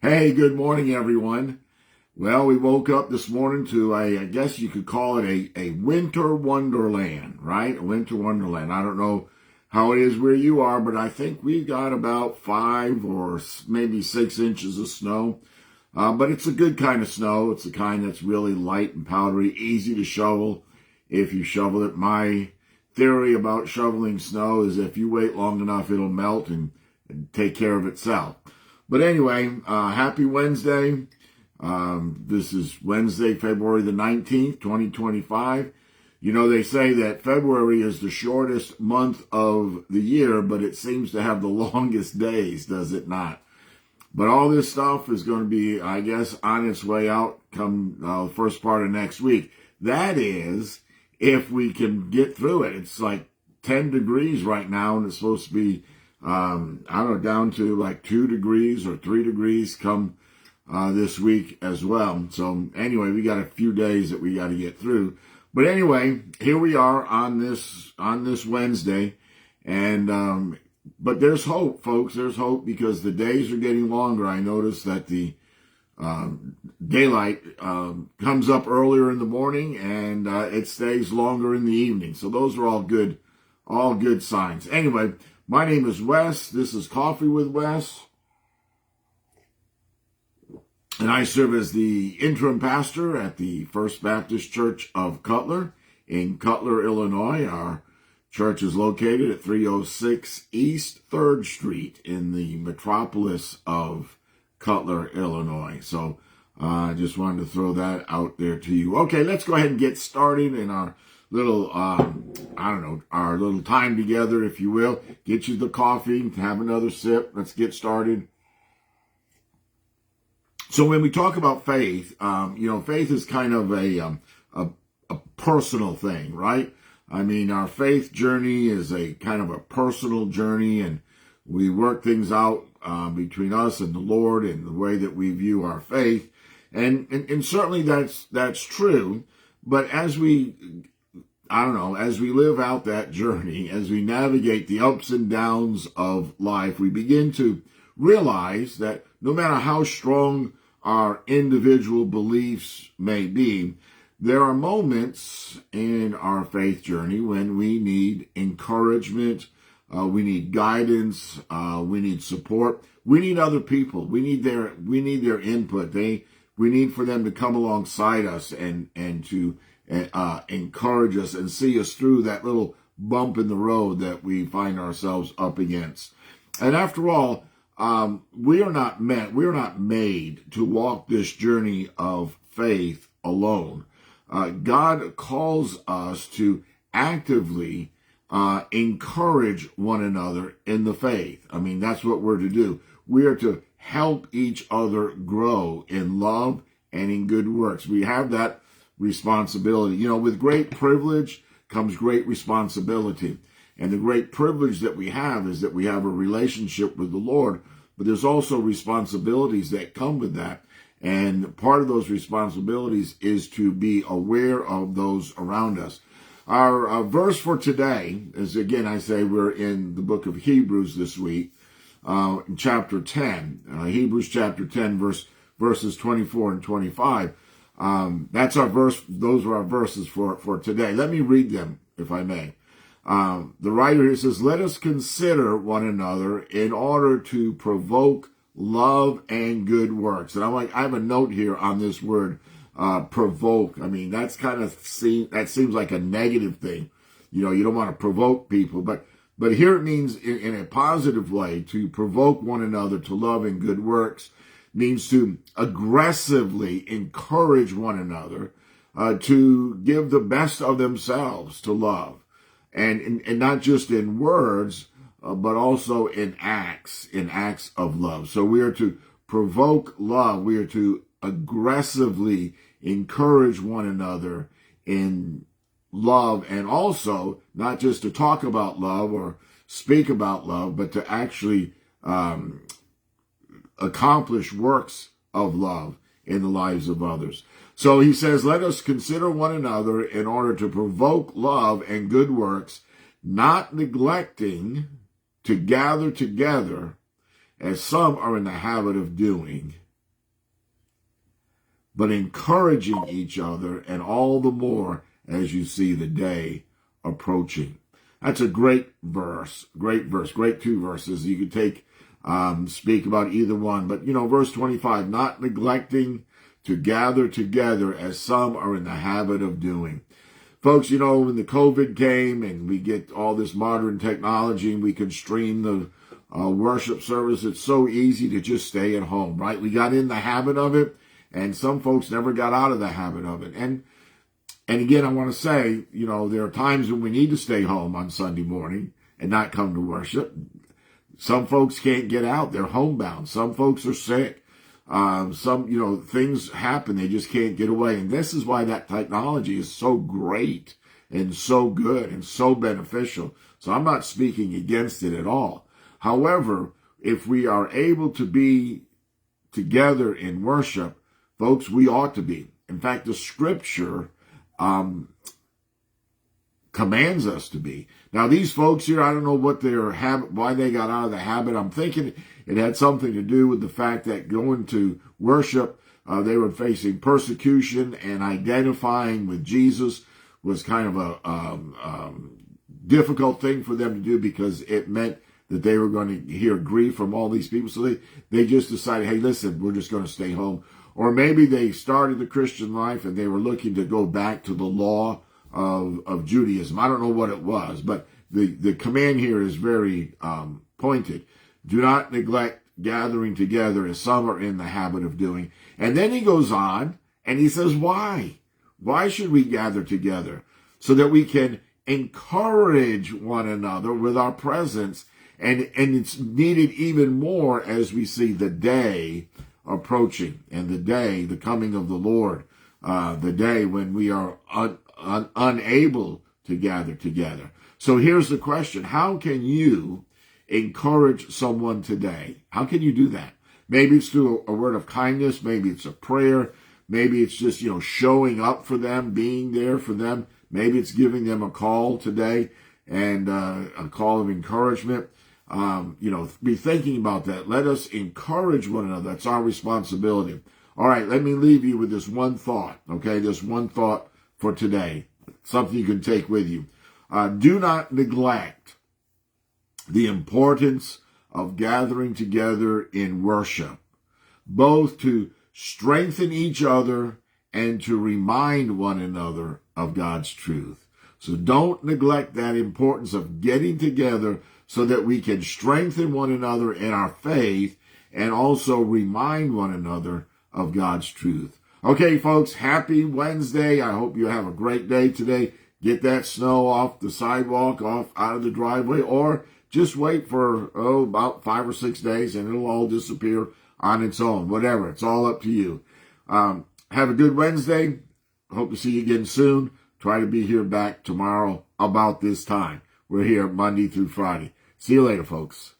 Hey, good morning, everyone. Well, we woke up this morning to I guess you could call it a winter wonderland, right? A winter wonderland. I don't know how it is where you are, but I think we got about 5 or maybe 6 inches of snow. But it's a good kind of snow. It's the kind that's really light and powdery, easy to shovel if you shovel it. My theory about shoveling snow is if you wait long enough, it'll melt and take care of itself. But anyway, happy Wednesday. This is Wednesday, February the 19th, 2025. You know, they say that February is the shortest month of the year, but it seems to have the longest days, does it not? But all this stuff is going to be, I guess, on its way out come the first part of next week. That is, if we can get through it. It's like 10 degrees right now, and it's supposed to be I don't know, down to like 2 degrees or 3 degrees come this week as well. So anyway, we got a few days that we got to get through. But anyway, here we are on this Wednesday, and but there's hope, folks. There's hope because the days are getting longer. I noticed that the daylight comes up earlier in the morning, and it stays longer in the evening. So those are all good signs. Anyway. My name is Wes. This is Coffee with Wes. And I serve as the interim pastor at the First Baptist Church of Cutler in Cutler, Illinois. Our church is located at 306 East 3rd Street in the metropolis of Cutler, Illinois. So I just wanted to throw that out there to you. Okay, let's go ahead and get started in our little, our little time together, if you will. Get you the coffee, have another sip. Let's get started. So when we talk about faith, faith is kind of a personal thing, right? I mean, our faith journey is a kind of a personal journey, and we work things out between us and the Lord and the way that we view our faith. And certainly that's true. But as we live out that journey, as we navigate the ups and downs of life, we begin to realize that no matter how strong our individual beliefs may be, there are moments in our faith journey when we need encouragement, we need guidance, we need support, we need other people, we need their input. We need for them to come alongside us and to encourage us and see us through that little bump in the road that we find ourselves up against. And after all, we are not made to walk this journey of faith alone. God calls us to actively encourage one another in the faith. I mean, that's what we're to do. We are to help each other grow in love and in good works. We have that responsibility. You know, with great privilege comes great responsibility. And the great privilege that we have is that we have a relationship with the Lord, but there's also responsibilities that come with that. And part of those responsibilities is to be aware of those around us. Our verse for today is, again, I say we're in the book of Hebrews this week, in chapter 10, Hebrews chapter 10, verses 24 and 25. That's our verse. Those are our verses for today. Let me read them, if I may. The writer here says, "Let us consider one another in order to provoke love and good works." And I have a note here on this word, provoke. I mean, that seems like a negative thing. You know, you don't want to provoke people, but here it means in a positive way to provoke one another to love and good works. Means to aggressively encourage one another to give the best of themselves to love, and not just in words, but also in acts of love. So we are to provoke love. We are to aggressively encourage one another in love, and also not just to talk about love or speak about love, but to actually accomplish works of love in the lives of others. So he says, let us consider one another in order to provoke love and good works, not neglecting to gather together, as some are in the habit of doing, but encouraging each other, and all the more as you see the day approaching. That's a great verse, great two verses. You could take, speak about either one. But, verse 25, not neglecting to gather together as some are in the habit of doing. Folks, when the COVID came and we get all this modern technology and we can stream the worship service, it's so easy to just stay at home, right? We got in the habit of it, and some folks never got out of the habit of it. And again, I want to say, there are times when we need to stay home on Sunday morning and not come to worship. Some folks can't get out. They're homebound. Some folks are sick. Some, things happen. They just can't get away. And this is why that technology is so great and so good and so beneficial. So I'm not speaking against it at all. However, if we are able to be together in worship, folks, we ought to be. In fact, the scripture commands us to be. Now, these folks here, I don't know what their habit, why they got out of the habit. I'm thinking it had something to do with the fact that going to worship, they were facing persecution, and identifying with Jesus was kind of a difficult thing for them to do, because it meant that they were going to hear grief from all these people. So they just decided, hey, listen, we're just going to stay home. Or maybe they started the Christian life and they were looking to go back to the law of Judaism. I don't know what it was, but the command here is very pointed. Do not neglect gathering together as some are in the habit of doing. And then he goes on and he says, why? Why should we gather together? So that we can encourage one another with our presence. And it's needed even more as we see the day approaching, and the coming of the Lord, the day when we are unable to gather together. So here's the question. How can you encourage someone today? How can you do that? Maybe it's through a word of kindness. Maybe it's a prayer. Maybe it's just, showing up for them, being there for them. Maybe it's giving them a call today, and a call of encouragement. Be thinking about that. Let us encourage one another. That's our responsibility. All right, let me leave you with this one thought, okay? This one thought for today, something you can take with you. Do not neglect the importance of gathering together in worship, both to strengthen each other and to remind one another of God's truth. So don't neglect that importance of getting together so that we can strengthen one another in our faith and also remind one another of God's truth. Okay, folks, happy Wednesday. I hope you have a great day today. Get that snow off the sidewalk, out of the driveway, or just wait for, about 5 or 6 days and it'll all disappear on its own. Whatever, it's all up to you. Have a good Wednesday. Hope to see you again soon. Try to be here back tomorrow about this time. We're here Monday through Friday. See you later, folks.